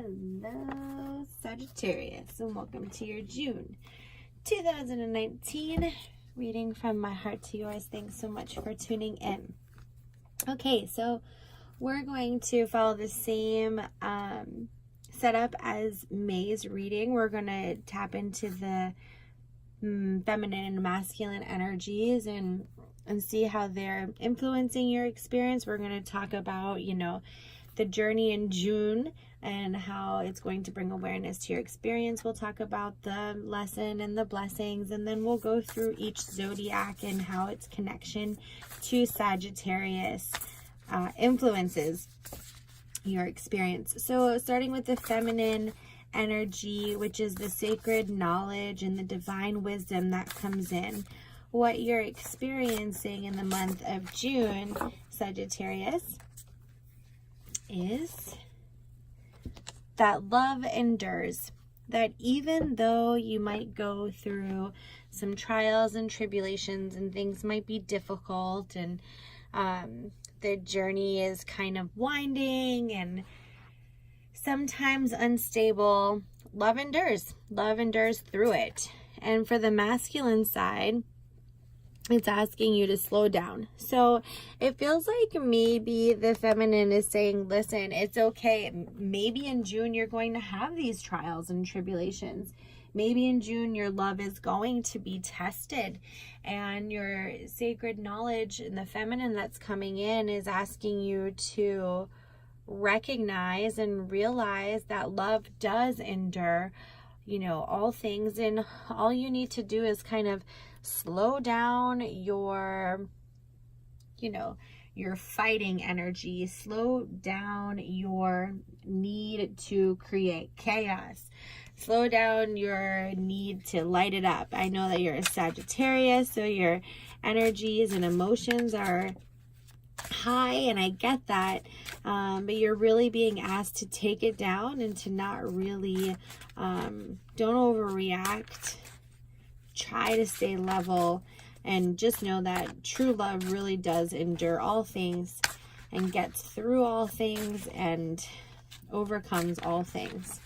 Hello, Sagittarius, and welcome to your June 2019 reading from my heart to yours. Thanks so much for tuning in. Okay, so we're going to follow the same setup as May's reading. We're going to tap into the feminine and masculine energies and see how they're influencing your experience. We're going to talk about, the journey in June and how it's going to bring awareness to your experience. We'll talk about the lesson and the blessings, and then we'll go through each zodiac and how its connection to Sagittarius influences your experience. So starting with the feminine energy, which is the sacred knowledge and the divine wisdom that comes in. What you're experiencing in the month of June, Sagittarius, is that love endures. That even though you might go through some trials and tribulations and things might be difficult and the journey is kind of winding and sometimes unstable, love endures. Love endures through it. And for the masculine side, it's asking you to slow down. So it feels like maybe the feminine is saying, listen, it's okay. Maybe in June you're going to have these trials and tribulations. Maybe in June your love is going to be tested, and your sacred knowledge and the feminine that's coming in is asking you to recognize and realize that love does endure, all things, and all you need to do is kind of slow down your fighting energy, slow down your need to create chaos, slow down your need to light it up. I know that you're a Sagittarius, so your energies and emotions are high, and I get that, but you're really being asked to take it down and to not really don't overreact. Try to stay level, and just know that true love really does endure all things and gets through all things and overcomes all things.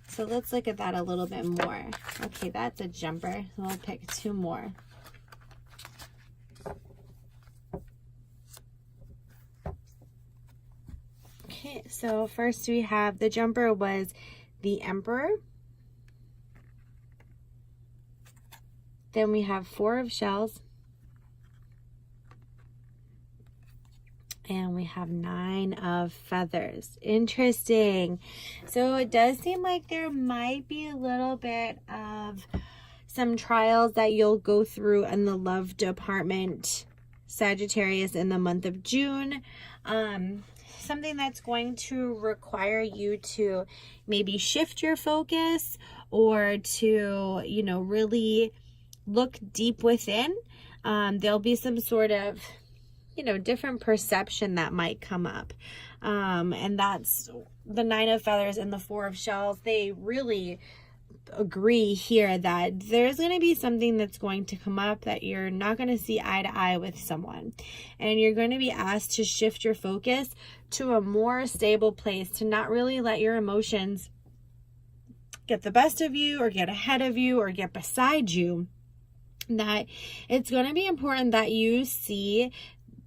So let's look at that a little bit more. Okay, that's a jumper. So we'll pick two more. Okay, so first we have the jumper was the Emperor. Then we have Four of Shells. And we have Nine of Feathers. Interesting. So it does seem like there might be a little bit of some trials that you'll go through in the love department, Sagittarius, in the month of June. Something that's going to require you to maybe shift your focus or to, really look deep within. There'll be some sort of, different perception that might come up. And that's the Nine of Feathers and the Four of Shells. They really agree here that there's going to be something that's going to come up that you're not going to see eye to eye with someone. And you're going to be asked to shift your focus to a more stable place, to not really let your emotions get the best of you or get ahead of you or get beside you. That it's going to be important that you see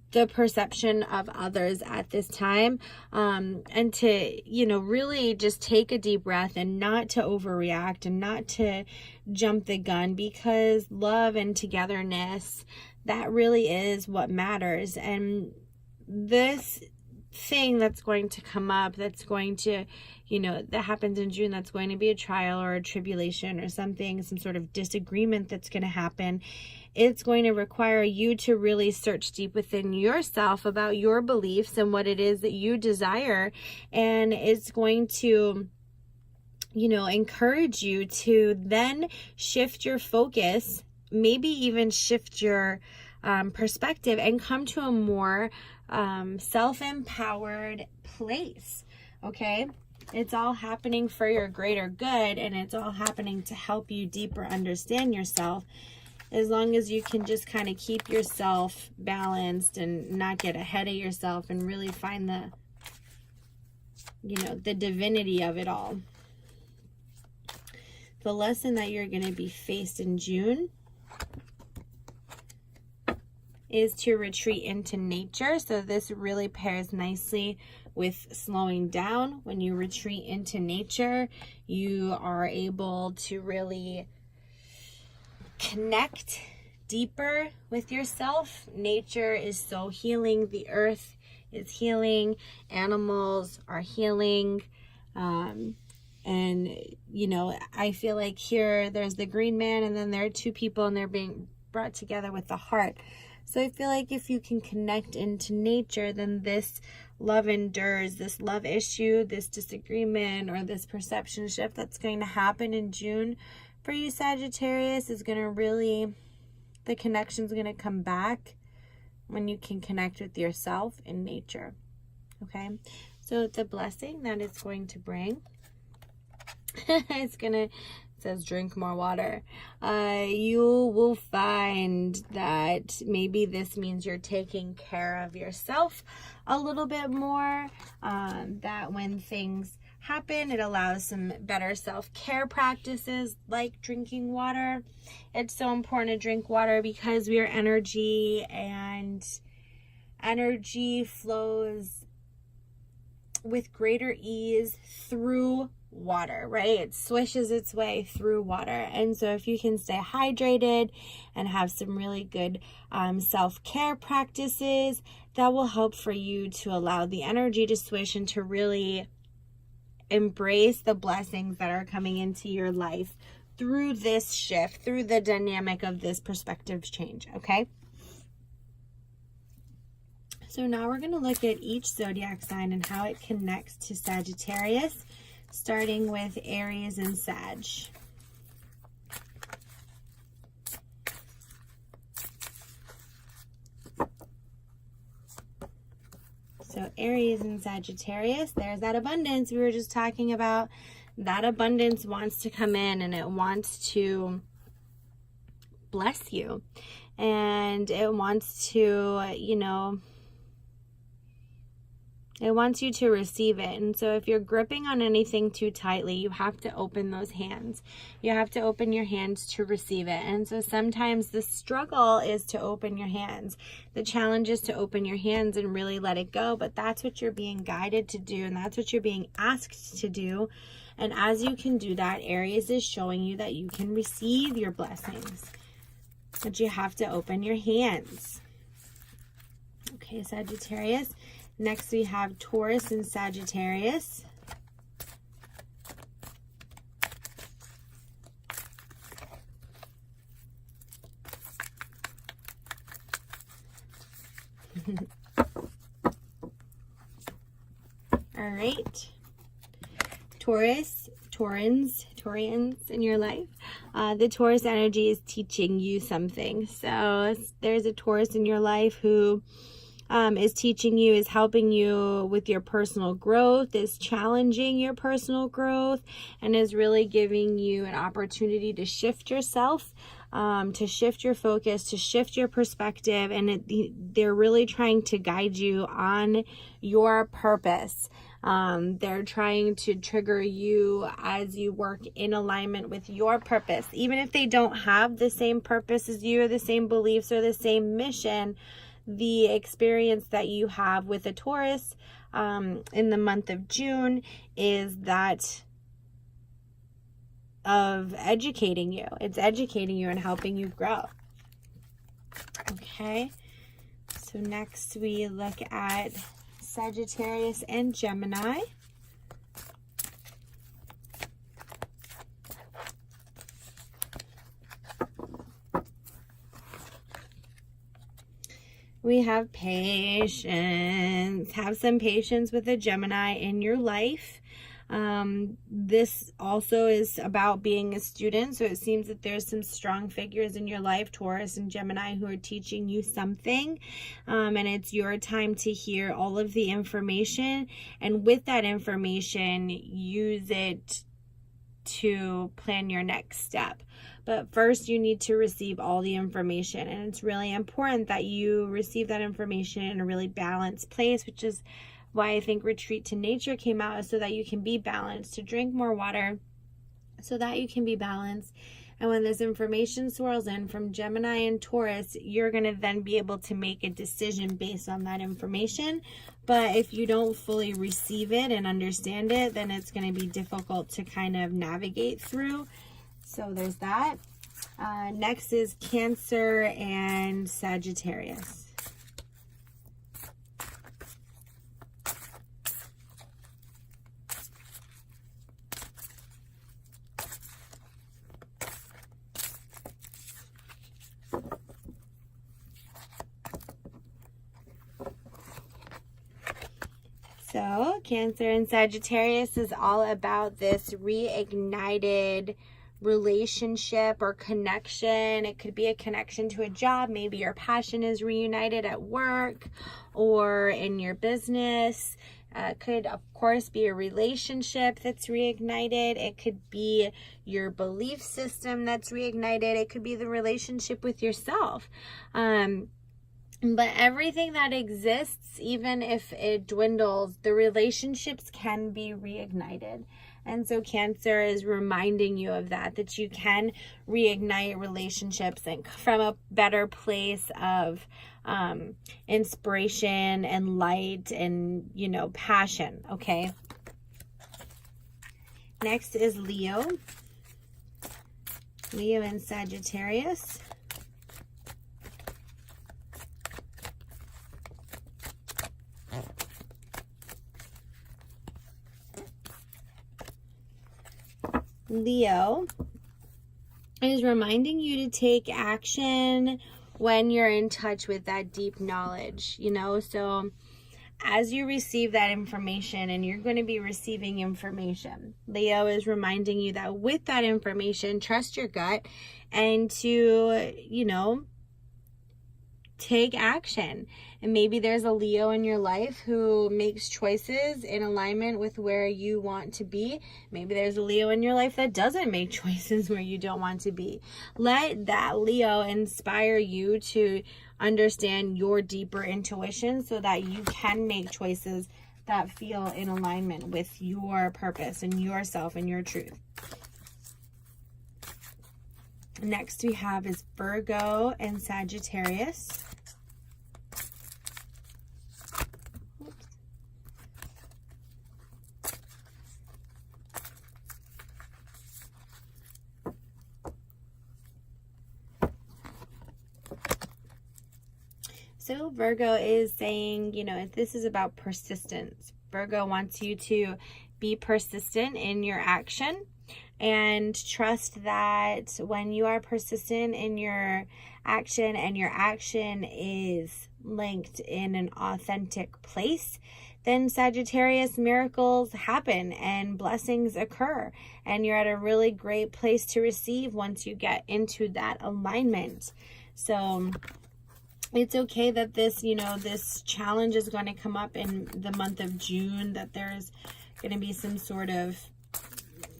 the perception of others at this time, and to, really just take a deep breath and not to overreact and not to jump the gun, because love and togetherness, that really is what matters. And this thing that's going to come up, that's going to, that happens in June, that's going to be a trial or a tribulation or something, some sort of disagreement that's going to happen. It's going to require you to really search deep within yourself about your beliefs and what it is that you desire. And it's going to, encourage you to then shift your focus, maybe even shift your perspective, and come to a more self-empowered place. Okay, it's all happening for your greater good, and it's all happening to help you deeper understand yourself, as long as you can just kind of keep yourself balanced and not get ahead of yourself and really find the you know, the divinity of it all. The lesson that you're going to be faced in June is to retreat into nature. So this really pairs nicely with slowing down. When you retreat into nature, you are able to really connect deeper with yourself. Nature is so healing. The earth is healing. Animals are healing. And, you know, I feel like here there's the green man, and then there are two people, and they're being brought together with the heart. So I feel like if you can connect into nature, then this love endures, this love issue, this disagreement, or this perception shift that's going to happen in June for you, Sagittarius, is going to really, the connection's going to come back when you can connect with yourself in nature. Okay? So the blessing that it's going to bring, it says drink more water. You will find that maybe this means you're taking care of yourself a little bit more, that when things happen, it allows some better self-care practices like drinking water. It's so important to drink water because we are energy, and energy flows with greater ease through water, right? It swishes its way through water. And so if you can stay hydrated and have some really good self-care practices, that will help for you to allow the energy to swish and to really embrace the blessings that are coming into your life through this shift, through the dynamic of this perspective change. Okay, so now we're going to look at each zodiac sign and how it connects to Sagittarius, starting with Aries and Sag. So Aries and Sagittarius, there's that abundance we were just talking about. That abundance wants to come in, and it wants to bless you, and it wants to, you know, it wants you to receive it. And so if you're gripping on anything too tightly, you have to open those hands. You have to open your hands to receive it. And so sometimes the struggle is to open your hands. The challenge is to open your hands and really let it go. But that's what you're being guided to do, and that's what you're being asked to do. And as you can do that, Aries is showing you that you can receive your blessings. But you have to open your hands. Okay, Sagittarius. Next we have Taurus and Sagittarius. All right. Taurians in your life. The Taurus energy is teaching you something. So there's a Taurus in your life who is teaching you, is helping you with your personal growth, is challenging your personal growth, and is really giving you an opportunity to shift yourself, to shift your focus, to shift your perspective, and they're really trying to guide you on your purpose. They're trying to trigger you as you work in alignment with your purpose. Even if they don't have the same purpose as you, or the same beliefs, or the same mission, the experience that you have with a Taurus in the month of June is that of educating you. It's educating you and helping you grow. Okay, so next we look at Sagittarius and Gemini. We have patience. Have some patience with a Gemini in your life. This also is about being a student. So it seems that there's some strong figures in your life, Taurus and Gemini, who are teaching you something. And it's your time to hear all of the information. And with that information, use it to plan your next step. But first you need to receive all the information, and it's really important that you receive that information in a really balanced place, which is why I think retreat to nature came out is so that you can be balanced, to drink more water so that you can be balanced. And when this information swirls in from Gemini and Taurus, you're going to then be able to make a decision based on that information. But if you don't fully receive it and understand it, then it's going to be difficult to kind of navigate through. So there's that. Next is Cancer and Sagittarius. So Cancer and Sagittarius is all about this reignited relationship or connection. It could be a connection to a job. Maybe your passion is reunited at work or in your business. It could, of course, be a relationship that's reignited. It could be your belief system that's reignited. It could be the relationship with yourself. But everything that exists, even if it dwindles, the relationships can be reignited. And so Cancer is reminding you of that you can reignite relationships and from a better place of inspiration and light and, passion, okay? Next is Leo. Leo and Sagittarius. Leo is reminding you to take action when you're in touch with that deep knowledge, so as you receive that information, and you're going to be receiving information, Leo is reminding you that with that information, trust your gut and to, take action. And maybe there's a Leo in your life who makes choices in alignment with where you want to be. Maybe there's a Leo in your life that doesn't make choices where you don't want to be. Let that Leo inspire you to understand your deeper intuition so that you can make choices that feel in alignment with your purpose and yourself and your truth. Next we have is Virgo and Sagittarius. So Virgo is saying, this is about persistence. Virgo wants you to be persistent in your action and trust that when you are persistent in your action and your action is linked in an authentic place, then Sagittarius, miracles happen and blessings occur. And you're at a really great place to receive once you get into that alignment. So it's okay that this, this challenge is going to come up in the month of June, that there's going to be some sort of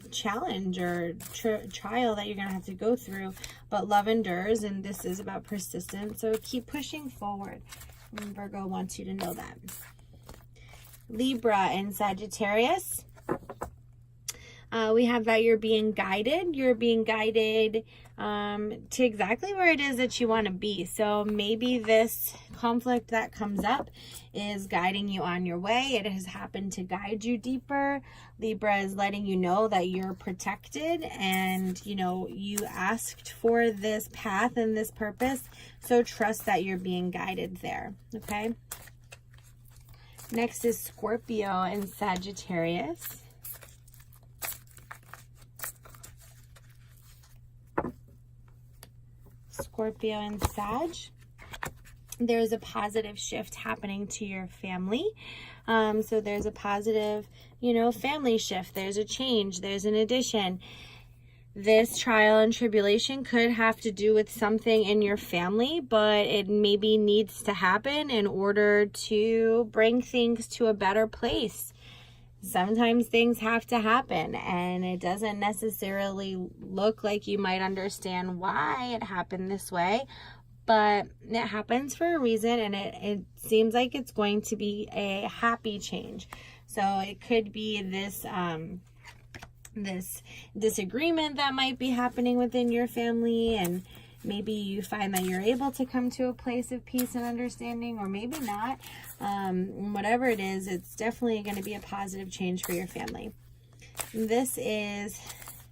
challenge or trial that you're going to have to go through, but love endures, and this is about persistence. So keep pushing forward. And Virgo wants you to know that. Libra and Sagittarius. We have that you're being guided. You're being guided to exactly where it is that you want to be. So maybe this conflict that comes up is guiding you on your way. It has happened to guide you deeper. Libra is letting you know that you're protected and, you asked for this path and this purpose. So trust that you're being guided there. Okay. Next is Scorpio and Sagittarius. Scorpio and Sag. There's a positive shift happening to your family. So there's a positive, family shift. There's a change. There's an addition. This trial and tribulation could have to do with something in your family, but it maybe needs to happen in order to bring things to a better place. Sometimes things have to happen, and it doesn't necessarily look like you might understand why it happened this way, but it happens for a reason, and it seems like it's going to be a happy change. So it could be this this disagreement that might be happening within your family, and maybe you find that you're able to come to a place of peace and understanding, or maybe not. Whatever it is, it's definitely going to be a positive change for your family. This is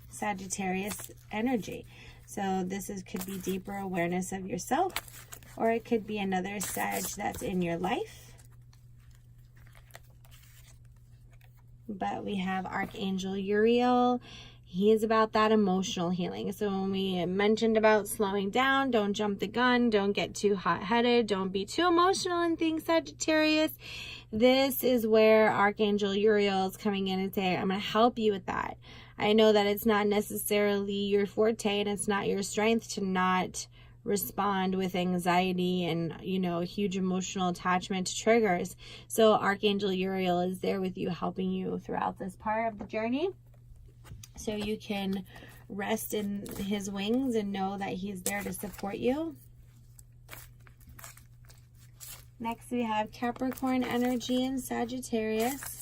Sagittarius energy. So this could be deeper awareness of yourself, or it could be another Sag that's in your life. But we have Archangel Uriel. He is about that emotional healing. So when we mentioned about slowing down, don't jump the gun, don't get too hot-headed, don't be too emotional and things, Sagittarius. This is where Archangel Uriel is coming in and saying, I'm going to help you with that. I know that it's not necessarily your forte, and it's not your strength to not respond with anxiety and, you know, huge emotional attachment to triggers. So Archangel Uriel is there with you, helping you throughout this part of the journey, so you can rest in his wings and know that he's there to support you. Next, we have Capricorn energy and Sagittarius.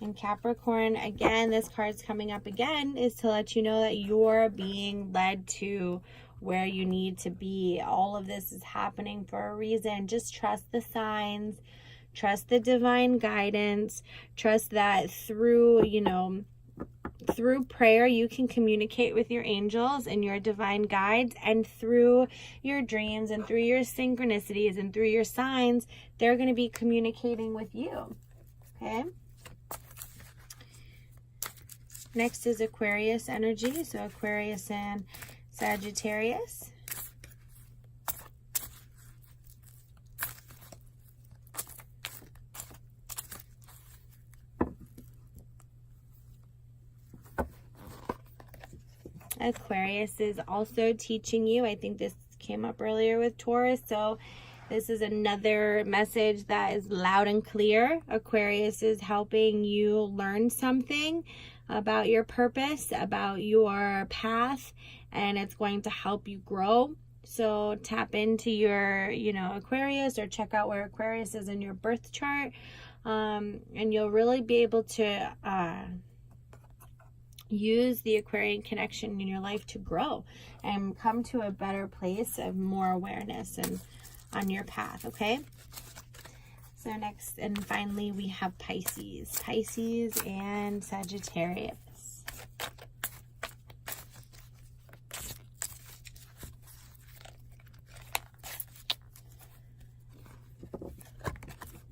And Capricorn, again, this card's coming up again, is to let you know that you're being led to where you need to be. All of this is happening for a reason. Just trust the signs, trust the divine guidance, trust that through, you know, through prayer, you can communicate with your angels and your divine guides, and through your dreams and through your synchronicities and through your signs, they're going to be communicating with you. Okay? Next is Aquarius energy. So Aquarius and Sagittarius. Aquarius is also teaching you. I think this came up earlier with Taurus. So this is another message that is loud and clear. Aquarius is helping you learn something about your purpose, about your path, and it's going to help you grow. So tap into your, you know, Aquarius, or check out where Aquarius is in your birth chart, and you'll really be able to use the Aquarian connection in your life to grow and come to a better place of more awareness and on your path. Okay, so next and finally we have Pisces and Sagittarius.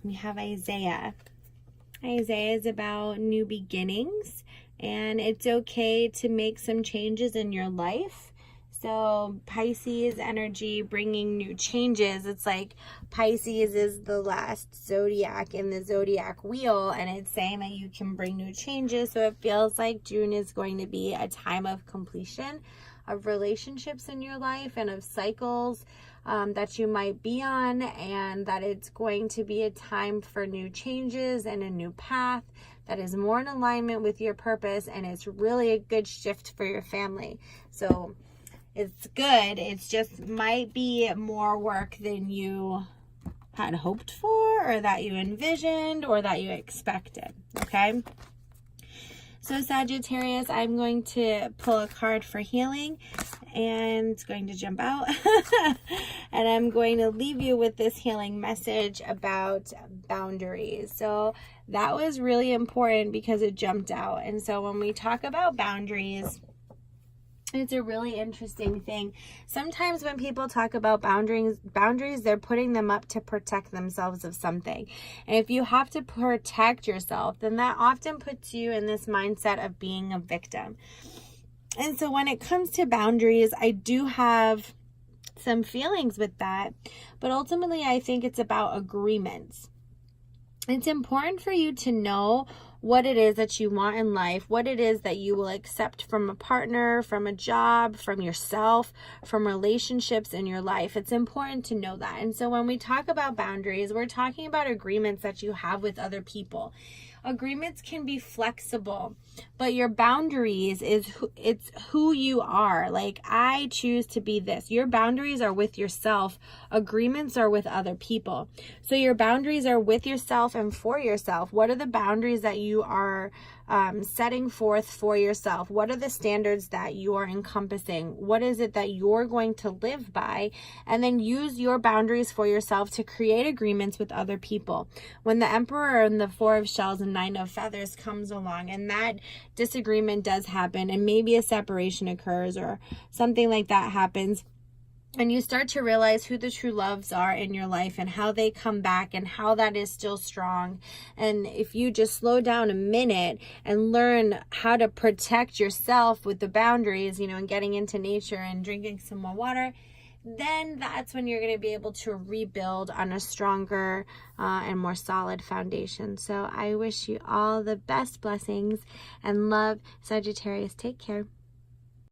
We have Isaiah is about new beginnings, and it's okay to make some changes in your life. So Pisces energy, bringing new changes. It's like Pisces is the last zodiac in the zodiac wheel, and it's saying that you can bring new changes. So it feels like June is going to be a time of completion of relationships in your life and of cycles that you might be on, and that it's going to be a time for new changes and a new path that is more in alignment with your purpose, and it's really a good shift for your family. So it's good. It's just might be more work than you had hoped for, or that you envisioned, or that you expected. Okay? So Sagittarius, I'm going to pull a card for healing, and it's going to jump out. And I'm going to leave you with this healing message about boundaries. So that was really important because it jumped out. And so when we talk about boundaries, it's a really interesting thing. Sometimes when people talk about boundaries, they're putting them up to protect themselves of something. And if you have to protect yourself, then that often puts you in this mindset of being a victim. And so when it comes to boundaries, I do have some feelings with that. But ultimately, I think it's about agreements. It's important for you to know what it is that you want in life, what it is that you will accept from a partner, from a job, from yourself, from relationships in your life. It's important to know that. And so when we talk about boundaries, we're talking about agreements that you have with other people. Agreements can be flexible, but your boundaries it's who you are. Like, I choose to be this. Your boundaries are with yourself. Agreements are with other people. So your boundaries are with yourself and for yourself. What are the boundaries that you are setting forth for yourself? What are the standards that you are encompassing? What is it that you're going to live by? And then use your boundaries for yourself to create agreements with other people. When the Emperor and the Four of Shells and Nine of Feathers comes along, and that disagreement does happen, and maybe a separation occurs or something like that happens, and you start to realize who the true loves are in your life and how they come back and how that is still strong. And if you just slow down a minute and learn how to protect yourself with the boundaries, and getting into nature and drinking some more water, then that's when you're going to be able to rebuild on a stronger and more solid foundation. So I wish you all the best blessings and love, Sagittarius. Take care.